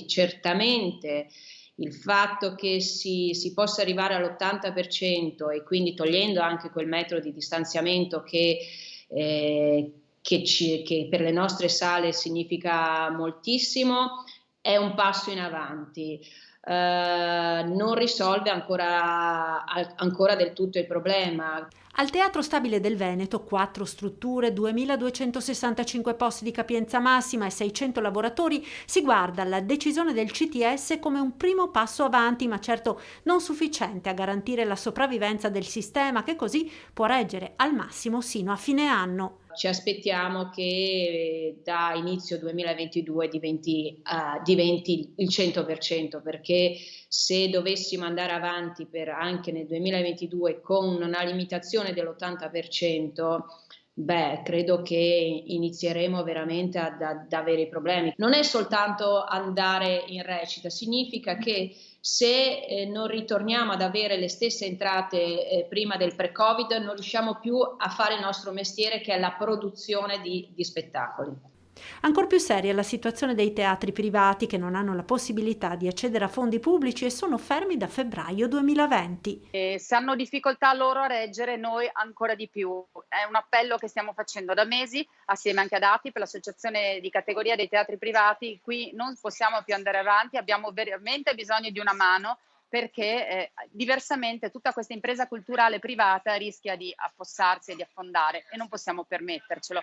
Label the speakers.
Speaker 1: Certamente il fatto che si possa arrivare all'80% e quindi togliendo anche quel metro di distanziamento che per le nostre sale significa moltissimo, è un passo in avanti. Non risolve ancora del tutto il problema.
Speaker 2: Al Teatro Stabile del Veneto, 4 strutture, 2.265 posti di capienza massima e 600 lavoratori, si guarda la decisione del CTS come un primo passo avanti, ma certo non sufficiente a garantire la sopravvivenza del sistema, che così può reggere al massimo sino a fine anno.
Speaker 1: Ci aspettiamo che da inizio 2022 diventi il 100%, perché se dovessimo andare avanti anche nel 2022 con una limitazione dell'80%, beh, credo che inizieremo veramente ad avere problemi. Non è soltanto andare in recita, significa che se non ritorniamo ad avere le stesse entrate prima del pre-Covid, non riusciamo più a fare il nostro mestiere, che è la produzione di spettacoli.
Speaker 2: Ancor più seria è la situazione dei teatri privati che non hanno la possibilità di accedere a fondi pubblici e sono fermi da febbraio 2020.
Speaker 3: E se hanno difficoltà loro a reggere, noi ancora di più. È un appello che stiamo facendo da mesi, assieme anche ad ATI, per l'associazione di categoria dei teatri privati. Qui non possiamo più andare avanti, abbiamo veramente bisogno di una mano, perché diversamente tutta questa impresa culturale privata rischia di affossarsi e di affondare e non possiamo permettercelo.